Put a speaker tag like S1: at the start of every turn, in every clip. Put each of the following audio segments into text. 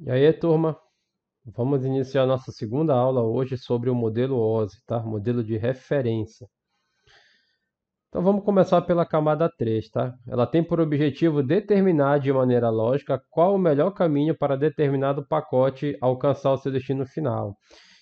S1: E aí, turma, vamos iniciar nossa segunda aula hoje sobre o modelo OSI, tá? Modelo de referência. Então vamos começar pela camada 3, tá? Ela tem por objetivo determinar de maneira lógica qual o melhor caminho para determinado pacote alcançar o seu destino final.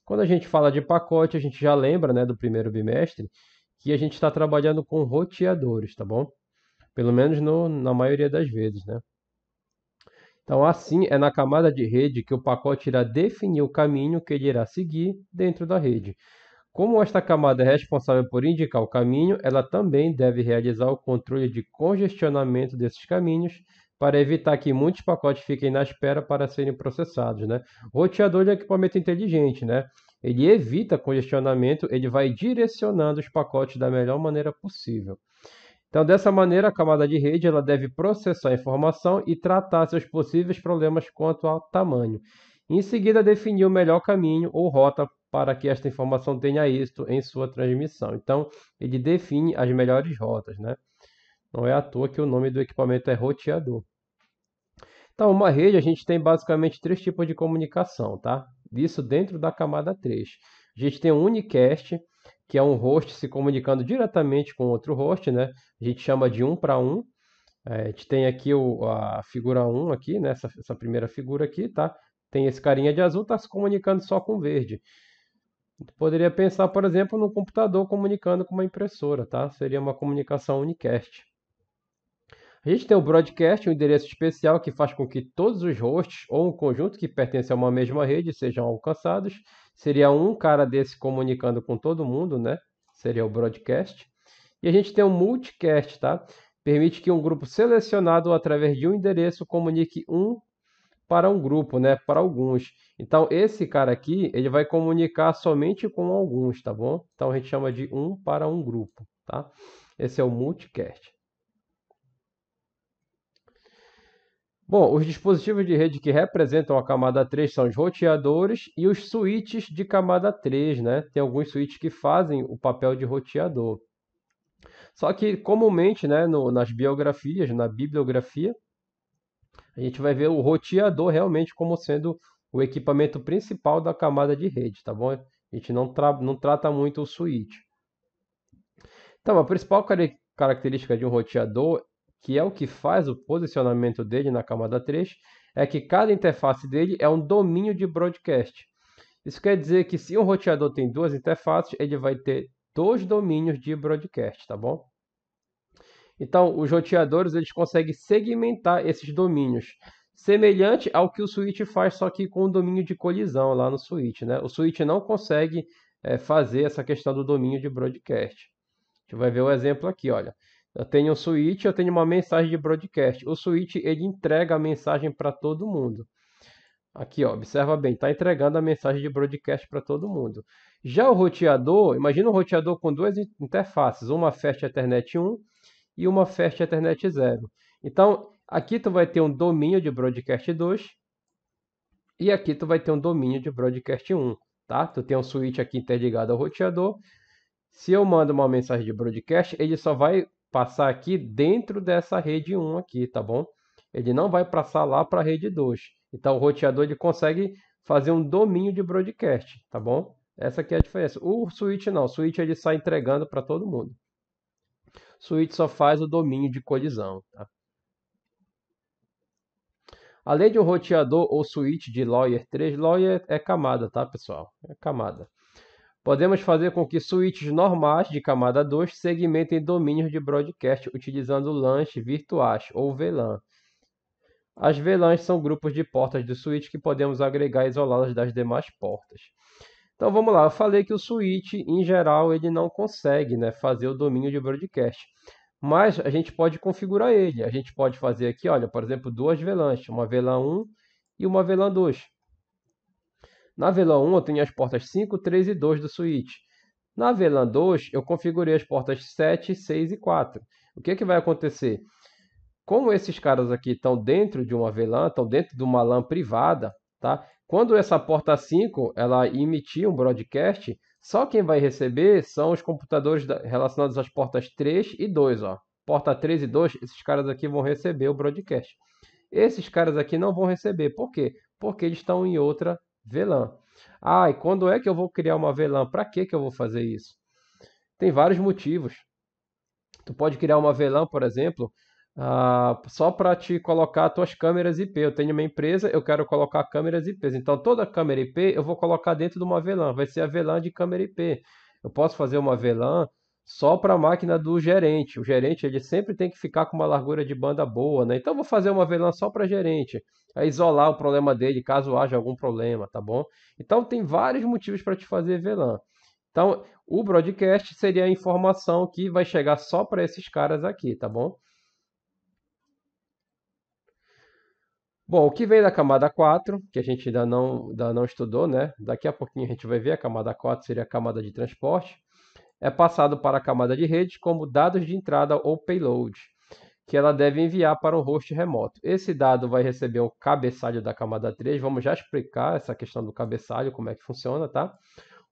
S1: Quando a gente fala de pacote, a gente já lembra, né, do primeiro bimestre, que a gente está trabalhando com roteadores, tá bom? Pelo menos na maioria das vezes, né? Então, assim, é na camada de rede que o pacote irá definir o caminho que ele irá seguir dentro da rede. Como esta camada é responsável por indicar o caminho, ela também deve realizar o controle de congestionamento desses caminhos para evitar que muitos pacotes fiquem na espera para serem processados, né? O roteador é um equipamento inteligente, né? Ele evita congestionamento, ele vai direcionando os pacotes da melhor maneira possível. Então, dessa maneira, a camada de rede ela deve processar a informação e tratar seus possíveis problemas quanto ao tamanho. Em seguida, definir o melhor caminho ou rota para que esta informação tenha êxito em sua transmissão. Então, ele define as melhores rotas, né? Não é à toa que o nome do equipamento é roteador. Então, uma rede, a gente tem basicamente três tipos de comunicação, tá? Isso dentro da camada 3. A gente tem um unicast, que é um host se comunicando diretamente com outro host, né? A gente chama de um para um. A gente tem aqui a figura um aqui, né? Essa primeira figura aqui, tá? Tem esse carinha de azul, está se comunicando só com verde. Poderia pensar, por exemplo, no computador comunicando com uma impressora, tá? Seria uma comunicação unicast. A gente tem o broadcast, um endereço especial que faz com que todos os hosts ou um conjunto que pertence a uma mesma rede sejam alcançados. Seria um cara desse comunicando com todo mundo, né? Seria o broadcast. E a gente tem o multicast, tá? Permite que um grupo selecionado através de um endereço comunique um para um grupo, né? Para alguns. Então esse cara aqui, ele vai comunicar somente com alguns, tá bom? Então a gente chama de um para um grupo, tá? Esse é o multicast. Bom, os dispositivos de rede que representam a camada 3 são os roteadores e os switches de camada 3, né? Tem alguns switches que fazem o papel de roteador. Só que comumente, né, nas biografias, na bibliografia, a gente vai ver o roteador realmente como sendo o equipamento principal da camada de rede, tá bom? A gente não trata muito o switch. Então, a principal característica de um roteador, que é o que faz o posicionamento dele na camada 3, é que cada interface dele é um domínio de broadcast. Isso quer dizer que se um roteador tem duas interfaces, ele vai ter dois domínios de broadcast, tá bom? Então, os roteadores eles conseguem segmentar esses domínios, semelhante ao que o switch faz, só que com o domínio de colisão lá no switch, né? O switch não consegue fazer essa questão do domínio de broadcast. A gente vai ver o exemplo aqui, olha. Eu tenho um switch, eu tenho uma mensagem de broadcast. O switch ele entrega a mensagem para todo mundo. Aqui, ó, observa bem, está entregando a mensagem de broadcast para todo mundo. Já o roteador, imagina um roteador com duas interfaces, uma Fast Ethernet 1 e uma Fast Ethernet 0. Então, aqui tu vai ter um domínio de broadcast 2 e aqui tu vai ter um domínio de broadcast 1, tá? Tu tem um switch aqui interligado ao roteador. Se eu mando uma mensagem de broadcast, ele só vai passar aqui dentro dessa rede 1 aqui, tá bom? Ele não vai passar lá para a rede 2. Então o roteador ele consegue fazer um domínio de broadcast, tá bom? Essa aqui é a diferença. O switch não, o switch ele sai entregando para todo mundo. O switch só faz o domínio de colisão, tá? Além de um roteador ou switch de Layer 3, Layer é camada, tá, pessoal? É camada. Podemos fazer com que switches normais de camada 2 segmentem domínios de broadcast utilizando LANs virtuais ou VLAN. As VLANs são grupos de portas de switch que podemos agregar e isolá-las das demais portas. Então vamos lá, eu falei que o switch, em geral, ele não consegue, né, fazer o domínio de broadcast. Mas a gente pode configurar ele. A gente pode fazer aqui, olha, por exemplo, duas VLANs, uma VLAN 1 e uma VLAN 2. Na VLAN 1 eu tenho as portas 5, 3 e 2 do switch. Na VLAN 2 eu configurei as portas 7, 6 e 4. O que vai acontecer? Como esses caras aqui estão dentro de uma VLAN, estão dentro de uma LAN privada, tá? Quando essa porta 5 ela emitir um broadcast, só quem vai receber são os computadores relacionados às portas 3 e 2. Ó. Porta 3 e 2, esses caras aqui vão receber o broadcast. Esses caras aqui não vão receber. Por quê? porque eles estão em outra VLAN. Ah, e quando é que eu vou criar uma VLAN? Para que eu vou fazer isso? Tem vários motivos. Tu pode criar uma VLAN, por exemplo, só para te colocar as tuas câmeras IP. Eu tenho uma empresa, eu quero colocar câmeras IPs. Então, toda câmera IP eu vou colocar dentro de uma VLAN. Vai ser a VLAN de câmera IP. Eu posso fazer uma VLAN só para a máquina do gerente. O gerente ele sempre tem que ficar com uma largura de banda boa, né? Então, eu vou fazer uma VLAN só para gerente. É isolar o problema dele caso haja algum problema, tá bom? Então, tem vários motivos para te fazer VLAN. Então, o broadcast seria a informação que vai chegar só para esses caras aqui, tá bom? Bom, o que vem da camada 4, que a gente ainda não estudou, né? Daqui a pouquinho a gente vai ver, a camada 4 seria a camada de transporte. É passado para a camada de rede como dados de entrada ou payload, que ela deve enviar para um host remoto. Esse dado vai receber um cabeçalho da camada 3, vamos já explicar essa questão do cabeçalho, como é que funciona, tá?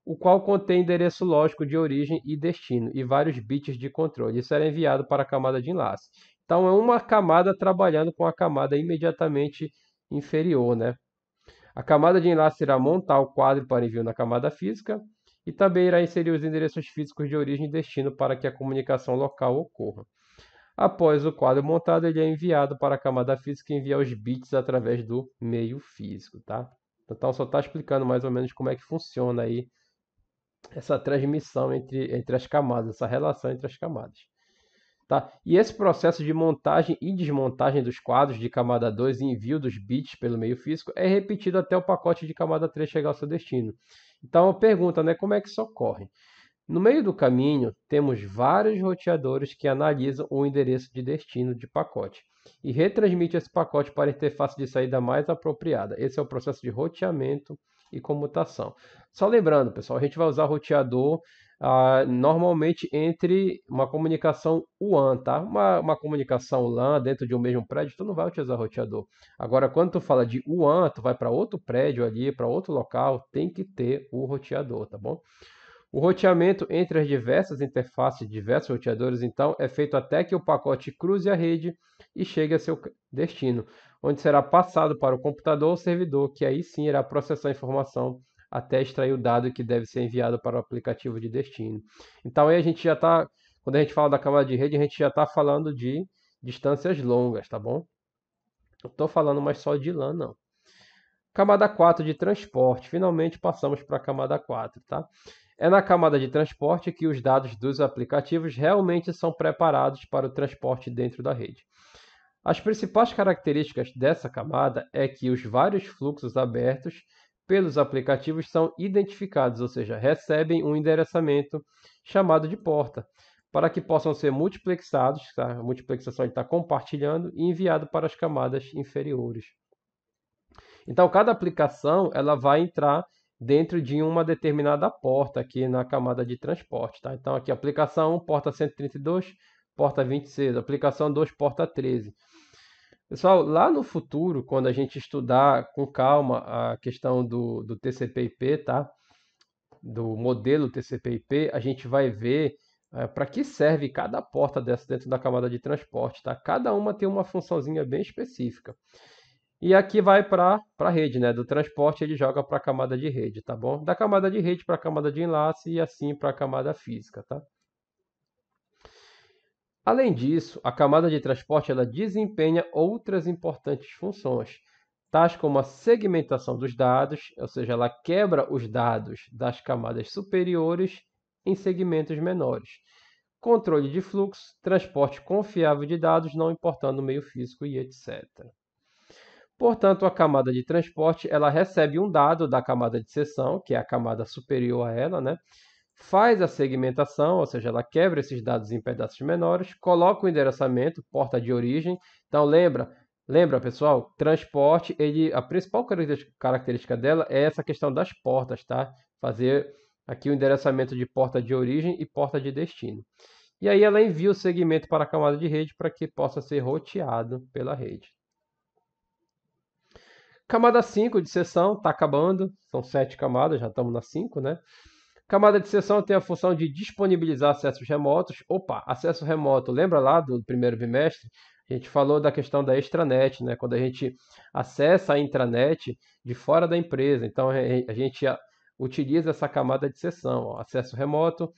S1: O qual contém endereço lógico de origem e destino e vários bits de controle. Isso era enviado para a camada de enlace. Então é uma camada trabalhando com a camada imediatamente inferior, né? A camada de enlace irá montar o quadro para envio na camada física e também irá inserir os endereços físicos de origem e destino para que a comunicação local ocorra. Após o quadro montado, ele é enviado para a camada física e envia os bits através do meio físico, tá? Então só está explicando mais ou menos como é que funciona aí essa transmissão entre as camadas, essa relação entre as camadas. Tá? E esse processo de montagem e desmontagem dos quadros de camada 2 e envio dos bits pelo meio físico é repetido até o pacote de camada 3 chegar ao seu destino. Então, pergunta, né, como é que isso ocorre? No meio do caminho, temos vários roteadores que analisam o endereço de destino de pacote e retransmitem esse pacote para a interface de saída mais apropriada. Esse é o processo de roteamento e comutação. Só lembrando, pessoal, a gente vai usar roteador normalmente entre uma comunicação WAN, tá? Uma comunicação LAN dentro de um mesmo prédio, tu não vai utilizar roteador. Agora, quando tu fala de WAN, tu vai para outro prédio ali, para outro local, tem que ter o roteador, tá bom? O roteamento entre as diversas interfaces de diversos roteadores, então, é feito até que o pacote cruze a rede e chegue a seu destino, onde será passado para o computador ou servidor, que aí sim irá processar a informação até extrair o dado que deve ser enviado para o aplicativo de destino. Então, aí a gente já está, quando a gente fala da camada de rede, a gente já está falando de distâncias longas, tá bom? Não estou falando mais só de LAN, não. Camada 4 de transporte. Finalmente passamos para a camada 4, tá? É na camada de transporte que os dados dos aplicativos realmente são preparados para o transporte dentro da rede. As principais características dessa camada é que os vários fluxos abertos pelos aplicativos são identificados, ou seja, recebem um endereçamento chamado de porta, para que possam ser multiplexados, tá? A multiplexação está compartilhando e enviado para as camadas inferiores. Então, cada aplicação ela vai entrar dentro de uma determinada porta aqui na camada de transporte. Tá? Então, aqui, aplicação 1, porta 132, porta 26. Aplicação 2, porta 13. Pessoal, lá no futuro, quando a gente estudar com calma a questão do TCP/IP, tá? Do modelo TCP/IP, a gente vai ver para que serve cada porta dessa dentro da camada de transporte. Tá? Cada uma tem uma funçãozinha bem específica. E aqui vai para a rede, né? Do transporte ele joga para a camada de rede, tá bom? Da camada de rede para a camada de enlace e assim para a camada física, tá? Além disso, a camada de transporte ela desempenha outras importantes funções, tais como a segmentação dos dados, ou seja, ela quebra os dados das camadas superiores em segmentos menores. Controle de fluxo, transporte confiável de dados, não importando o meio físico e etc. Portanto, a camada de transporte ela recebe um dado da camada de seção, que é a camada superior a ela, né? Faz a segmentação, ou seja, ela quebra esses dados em pedaços menores, coloca o endereçamento, porta de origem. Então, lembra, pessoal, transporte, a principal característica dela é essa questão das portas, tá? Fazer aqui o endereçamento de porta de origem e porta de destino. E aí ela envia o segmento para a camada de rede para que possa ser roteado pela rede. Camada 5 de seção está acabando, são 7 camadas, já estamos na 5, né? Camada de seção tem a função de disponibilizar acessos remotos. Opa, acesso remoto, lembra lá do primeiro bimestre? A gente falou da questão da extranet, né? Quando a gente acessa a intranet de fora da empresa. Então, a gente utiliza essa camada de seção, ó, acesso remoto,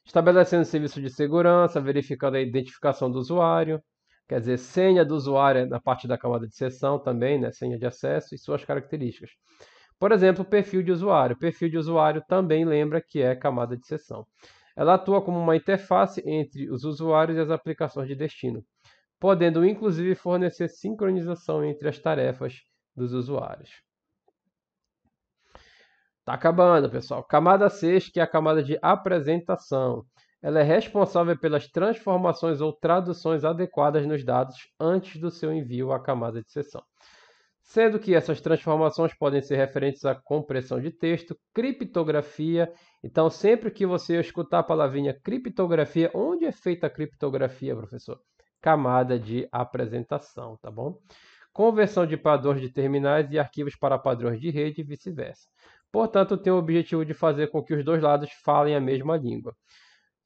S1: estabelecendo serviço de segurança, verificando a identificação do usuário, quer dizer, senha do usuário na parte da camada de seção também, né? Senha de acesso e suas características. Por exemplo, perfil de usuário. Perfil de usuário também lembra que é camada de seção. Ela atua como uma interface entre os usuários e as aplicações de destino, podendo inclusive fornecer sincronização entre as tarefas dos usuários. Está acabando, pessoal. Camada 6, que é a camada de apresentação. Ela é responsável pelas transformações ou traduções adequadas nos dados antes do seu envio à camada de seção. Sendo que essas transformações podem ser referentes à compressão de texto, criptografia. Então, sempre que você escutar a palavrinha criptografia, onde é feita a criptografia, professor? Camada de apresentação, tá bom? Conversão de padrões de terminais e arquivos para padrões de rede e vice-versa. Portanto, tem o objetivo de fazer com que os dois lados falem a mesma língua.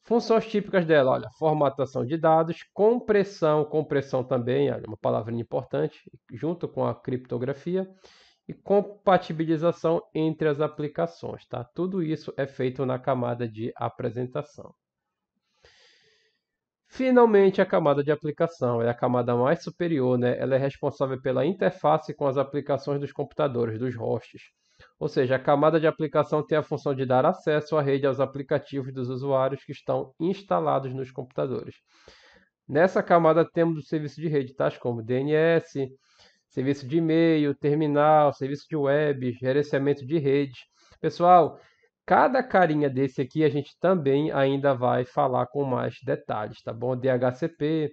S1: Funções típicas dela, olha, formatação de dados, compressão também, olha, uma palavrinha importante, junto com a criptografia, e compatibilização entre as aplicações, tá? Tudo isso é feito na camada de apresentação. Finalmente, a camada de aplicação é a camada mais superior, né? Ela é responsável pela interface com as aplicações dos computadores, dos hosts. Ou seja, a camada de aplicação tem a função de dar acesso à rede aos aplicativos dos usuários que estão instalados nos computadores. Nessa camada temos o serviço de rede, tais como DNS, serviço de e-mail, terminal, serviço de web, gerenciamento de rede. Pessoal, cada carinha desse aqui a gente também ainda vai falar com mais detalhes, tá bom? DHCP.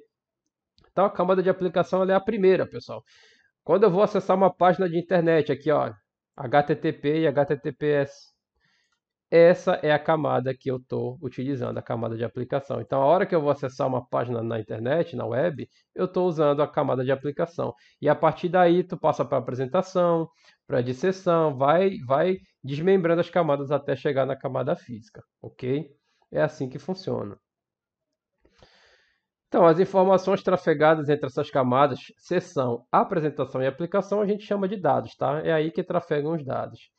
S1: Então, a camada de aplicação ela é a primeira, pessoal. Quando eu vou acessar uma página de internet, aqui, ó, HTTP e HTTPS. Essa é a camada que eu estou utilizando, a camada de aplicação. Então, a hora que eu vou acessar uma página na internet, na web, eu estou usando a camada de aplicação. E a partir daí, tu passa para apresentação, para disseção, vai desmembrando as camadas até chegar na camada física, ok? É assim que funciona. Então, as informações trafegadas entre essas camadas, seção, apresentação e aplicação, a gente chama de dados, tá? É aí que trafegam os dados.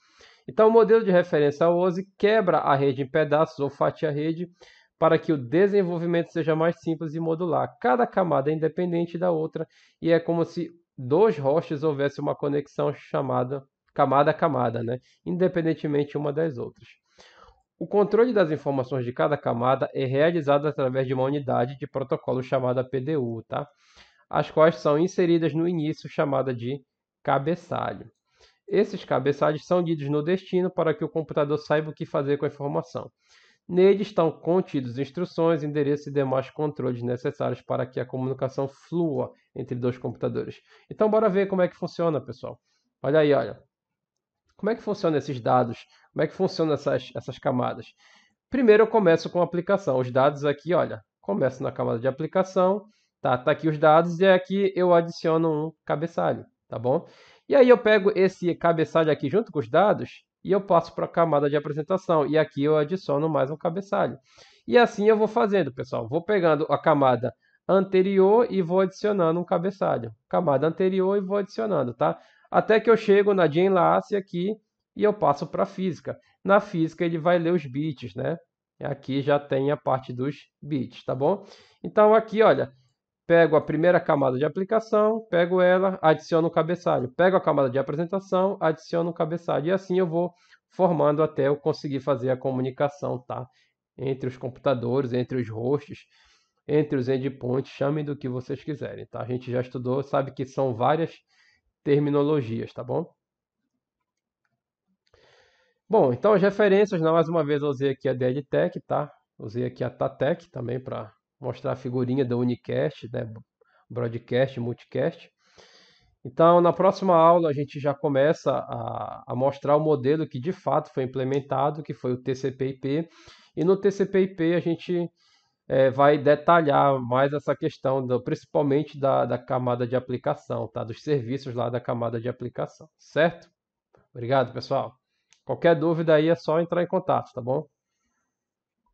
S1: Então, o modelo de referência OSI quebra a rede em pedaços ou fatia a rede para que o desenvolvimento seja mais simples e modular. Cada camada é independente da outra e é como se dois hosts houvesse uma conexão chamada camada a camada, né? Independentemente uma das outras. O controle das informações de cada camada é realizado através de uma unidade de protocolo chamada PDU, tá? As quais são inseridas no início chamada de cabeçalho. Esses cabeçalhos são lidos no destino para que o computador saiba o que fazer com a informação. Nele estão contidos instruções, endereços e demais controles necessários para que a comunicação flua entre dois computadores. Então, bora ver como é que funciona, pessoal. Olha aí, olha. Como é que funcionam esses dados? Como é que funcionam essas camadas? Primeiro eu começo com a aplicação. Os dados aqui, olha, começo na camada de aplicação, tá aqui os dados e aqui eu adiciono um cabeçalho, tá bom? E aí eu pego esse cabeçalho aqui junto com os dados e eu passo para a camada de apresentação e aqui eu adiciono mais um cabeçalho. E assim eu vou fazendo, pessoal. Vou pegando a camada anterior e vou adicionando um cabeçalho. Camada anterior e vou adicionando, tá? Até que eu chego na de enlace aqui e eu passo para a física. Na física ele vai ler os bits, né? Aqui já tem a parte dos bits, tá bom? Então aqui, olha, pego a primeira camada de aplicação, pego ela, adiciono o cabeçalho. Pego a camada de apresentação, adiciono o cabeçalho. E assim eu vou formando até eu conseguir fazer a comunicação, tá? Entre os computadores, entre os hosts, entre os endpoints, chamem do que vocês quiserem, tá? A gente já estudou, sabe que são várias terminologias, tá bom? Bom, então as referências, mais uma vez eu usei aqui a DLTech, tá? Usei aqui a TATEC também para mostrar a figurinha do Unicast, né? Broadcast, Multicast. Então, na próxima aula a gente já começa a mostrar o modelo que de fato foi implementado, que foi o TCP/IP. E no TCP/IP a gente vai detalhar mais essa questão, principalmente da camada de aplicação, tá? Dos serviços lá da camada de aplicação, certo? Obrigado, pessoal. Qualquer dúvida aí é só entrar em contato, tá bom?